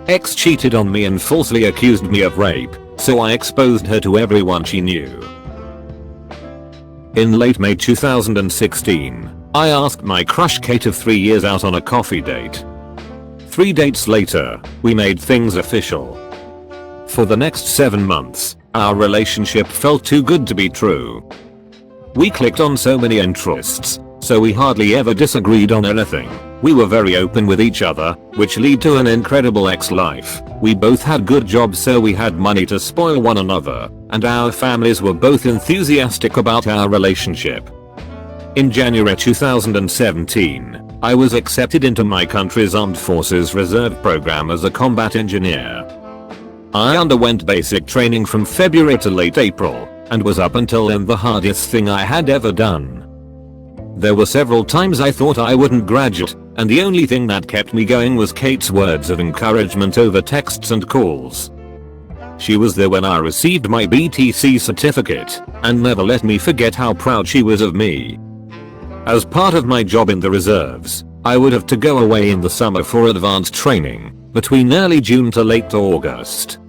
Ex cheated on me and falsely accused me of rape, so I exposed her to everyone she knew. In late May 2016, I asked my crush Kate of 3 years out on a coffee date. 3 dates later, we made things official. For the next 7 months, our relationship felt too good to be true. We clicked on so many interests, so we hardly ever disagreed on anything. We were very open with each other, which led to an incredible ex-life. We both had good jobs, so we had money to spoil one another, and our families were both enthusiastic about our relationship. In January 2017, I was accepted into my country's Armed Forces Reserve program as a combat engineer. I underwent basic training from February to late April, and was up until then the hardest thing I had ever done. There were several times I thought I wouldn't graduate, and the only thing that kept me going was Kate's words of encouragement over texts and calls. She was there when I received my BTC certificate, and never let me forget how proud she was of me. As part of my job in the reserves, I would have to go away in the summer for advanced training, between early June to late August.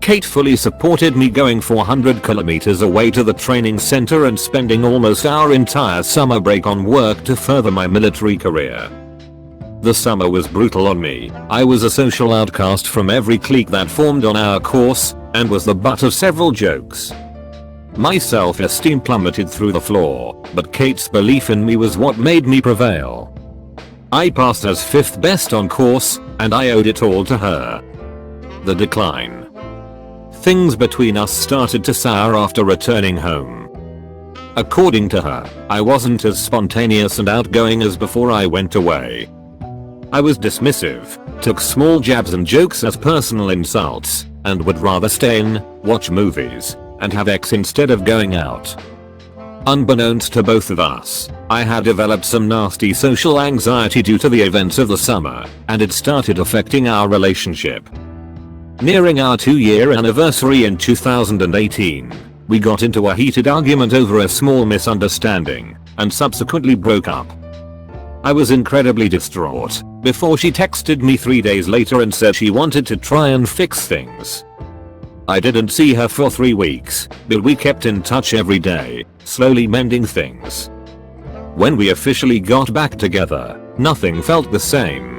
Kate fully supported me going 400 kilometers away to the training center and spending almost our entire summer break on work to further my military career. The summer was brutal on me. I was a social outcast from every clique that formed on our course, and was the butt of several jokes. My self-esteem plummeted through the floor, but Kate's belief in me was what made me prevail. I passed as 5th best on course, and I owed it all to her. The decline. Things between us started to sour after returning home. According to her, I wasn't as spontaneous and outgoing as before I went away. I was dismissive, took small jabs and jokes as personal insults, and would rather stay in, watch movies, and have sex instead of going out. Unbeknownst to both of us, I had developed some nasty social anxiety due to the events of the summer, and it started affecting our relationship. Nearing our 2-year anniversary in 2018, we got into a heated argument over a small misunderstanding, and subsequently broke up. I was incredibly distraught, before she texted me 3 days later and said she wanted to try and fix things. I didn't see her for 3 weeks, but we kept in touch every day, slowly mending things. When we officially got back together, nothing felt the same.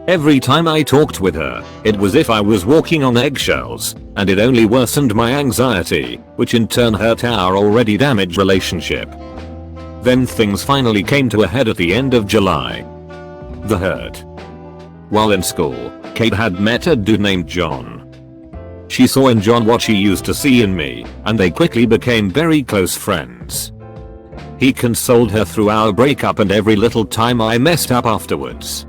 Every time I talked with her, it was as if I was walking on eggshells, and it only worsened my anxiety, which in turn hurt our already damaged relationship. Then things finally came to a head at the end of July. The hurt. While in school, Kate had met a dude named John. She saw in John what she used to see in me, and they quickly became very close friends. He consoled her through our breakup and every little time I messed up afterwards.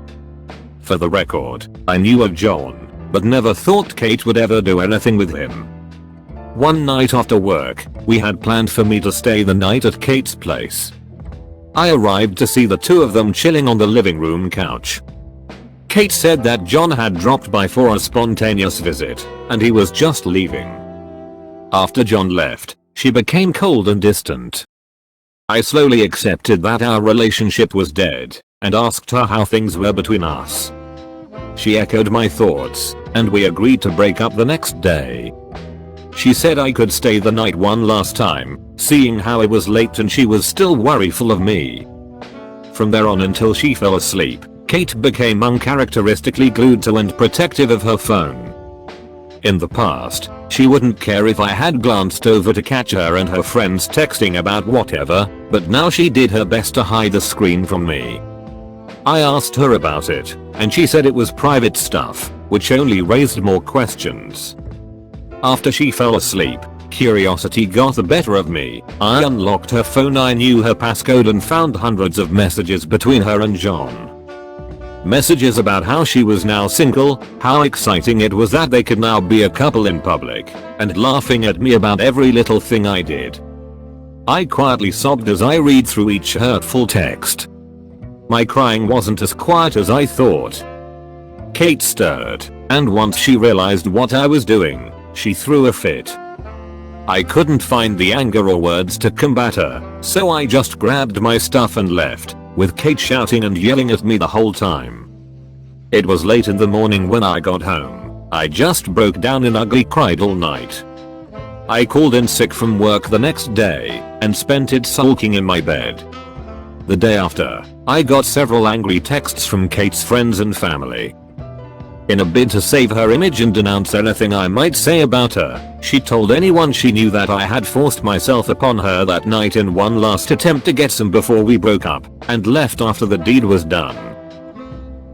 For the record, I knew of John, but never thought Kate would ever do anything with him. One night after work, we had planned for me to stay the night at Kate's place. I arrived to see the two of them chilling on the living room couch. Kate said that John had dropped by for a spontaneous visit, and he was just leaving. After John left, she became cold and distant. I slowly accepted that our relationship was dead, and asked her how things were between us. She echoed my thoughts, and we agreed to break up the next day. She said I could stay the night one last time, seeing how it was late and she was still worryful of me. From there on until she fell asleep, Kate became uncharacteristically glued to and protective of her phone. In the past, she wouldn't care if I had glanced over to catch her and her friends texting about whatever, but now she did her best to hide the screen from me. I asked her about it, and she said it was private stuff, which only raised more questions. After she fell asleep, curiosity got the better of me. I unlocked her phone, I knew her passcode and found hundreds of messages between her and John. Messages about how she was now single, how exciting it was that they could now be a couple in public, and laughing at me about every little thing I did. I quietly sobbed as I read through each hurtful text. My crying wasn't as quiet as I thought. Kate stirred, and once she realized what I was doing, she threw a fit. I couldn't find the anger or words to combat her, so I just grabbed my stuff and left, with Kate shouting and yelling at me the whole time. It was late in the morning when I got home. I just broke down and ugly cried all night. I called in sick from work the next day and spent it sulking in my bed. The day after, I got several angry texts from Kate's friends and family. In a bid to save her image and denounce anything I might say about her, she told anyone she knew that I had forced myself upon her that night in one last attempt to get some before we broke up, and left after the deed was done.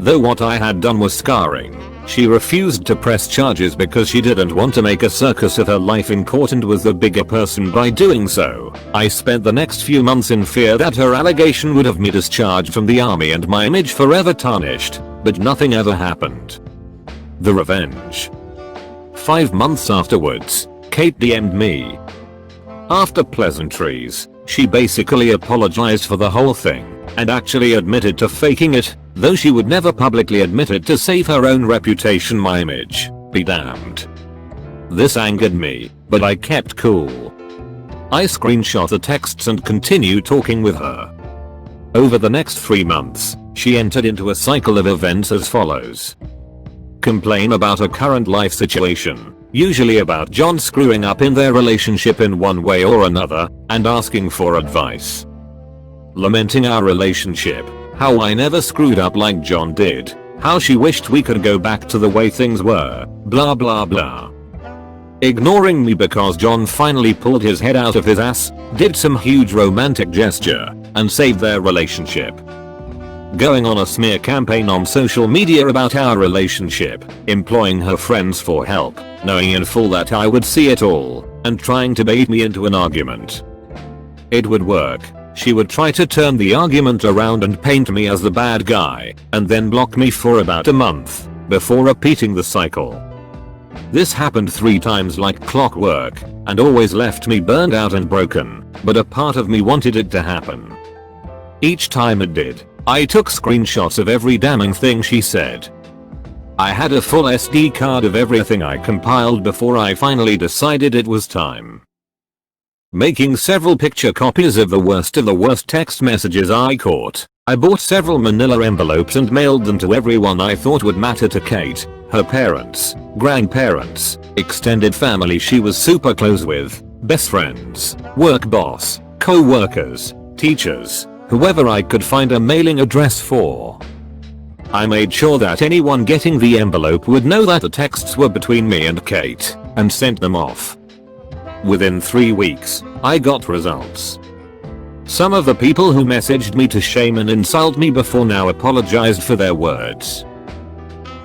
Though what I had done was scarring, she refused to press charges because she didn't want to make a circus of her life in court and was the bigger person by doing so. I spent the next few months in fear that her allegation would have me discharged from the army and my image forever tarnished, but nothing ever happened. The revenge. 5 months afterwards, Kate DM'd me. After pleasantries, she basically apologized for the whole thing and actually admitted to faking it, though she would never publicly admit it to save her own reputation. My image, be damned. This angered me, but I kept cool. I screenshot the texts and continued talking with her. Over the next 3 months, she entered into a cycle of events as follows. Complain about a current life situation, usually about John screwing up in their relationship in one way or another, and asking for advice. Lamenting our relationship, how I never screwed up like John did, how she wished we could go back to the way things were, blah blah blah. Ignoring me because John finally pulled his head out of his ass, did some huge romantic gesture, and saved their relationship. Going on a smear campaign on social media about our relationship, employing her friends for help, knowing in full that I would see it all, and trying to bait me into an argument. It would work. She would try to turn the argument around and paint me as the bad guy, and then block me for about a month, before repeating the cycle. This happened 3 times like clockwork, and always left me burned out and broken, but a part of me wanted it to happen. Each time it did, I took screenshots of every damning thing she said. I had a full SD card of everything I compiled before I finally decided it was time. Making several picture copies of the worst text messages I caught, I bought several manila envelopes and mailed them to everyone I thought would matter to Kate, her parents, grandparents, extended family she was super close with, best friends, work boss, co-workers, teachers, whoever I could find a mailing address for. I made sure that anyone getting the envelope would know that the texts were between me and Kate, and sent them off. Within 3 weeks, I got results. Some of the people who messaged me to shame and insult me before now apologized for their words.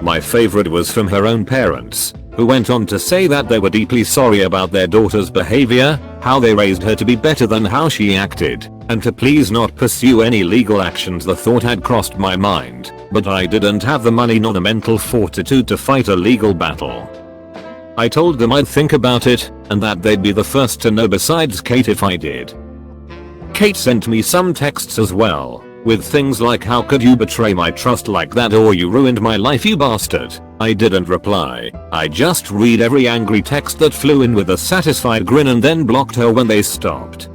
My favorite was from her own parents, who went on to say that they were deeply sorry about their daughter's behavior, how they raised her to be better than how she acted, and to please not pursue any legal actions. The thought had crossed my mind, but I didn't have the money nor the mental fortitude to fight a legal battle. I told them I'd think about it, and that they'd be the first to know besides Kate if I did. Kate sent me some texts as well, with things like how could you betray my trust like that, or you ruined my life you bastard. I didn't reply, I just read every angry text that flew in with a satisfied grin and then blocked her when they stopped.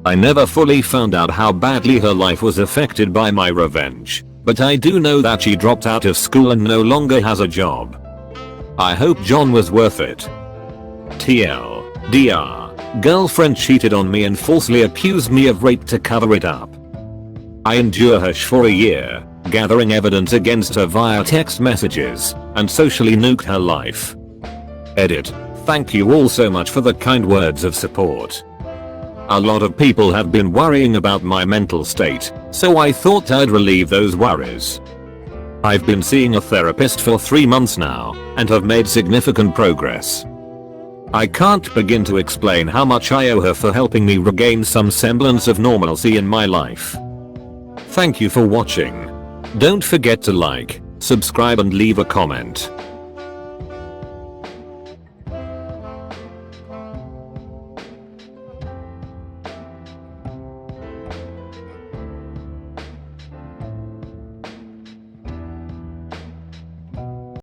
I never fully found out how badly her life was affected by my revenge, but I do know that she dropped out of school and no longer has a job. I hope John was worth it. TLDR, girlfriend cheated on me and falsely accused me of rape to cover it up. I endure her for a year, gathering evidence against her via text messages, and socially nuked her life. Edit. Thank you all so much for the kind words of support. A lot of people have been worrying about my mental state, so I thought I'd relieve those worries. I've been seeing a therapist for 3 months now, and have made significant progress. I can't begin to explain how much I owe her for helping me regain some semblance of normalcy in my life. Thank you for watching. Don't forget to like, subscribe and leave a comment.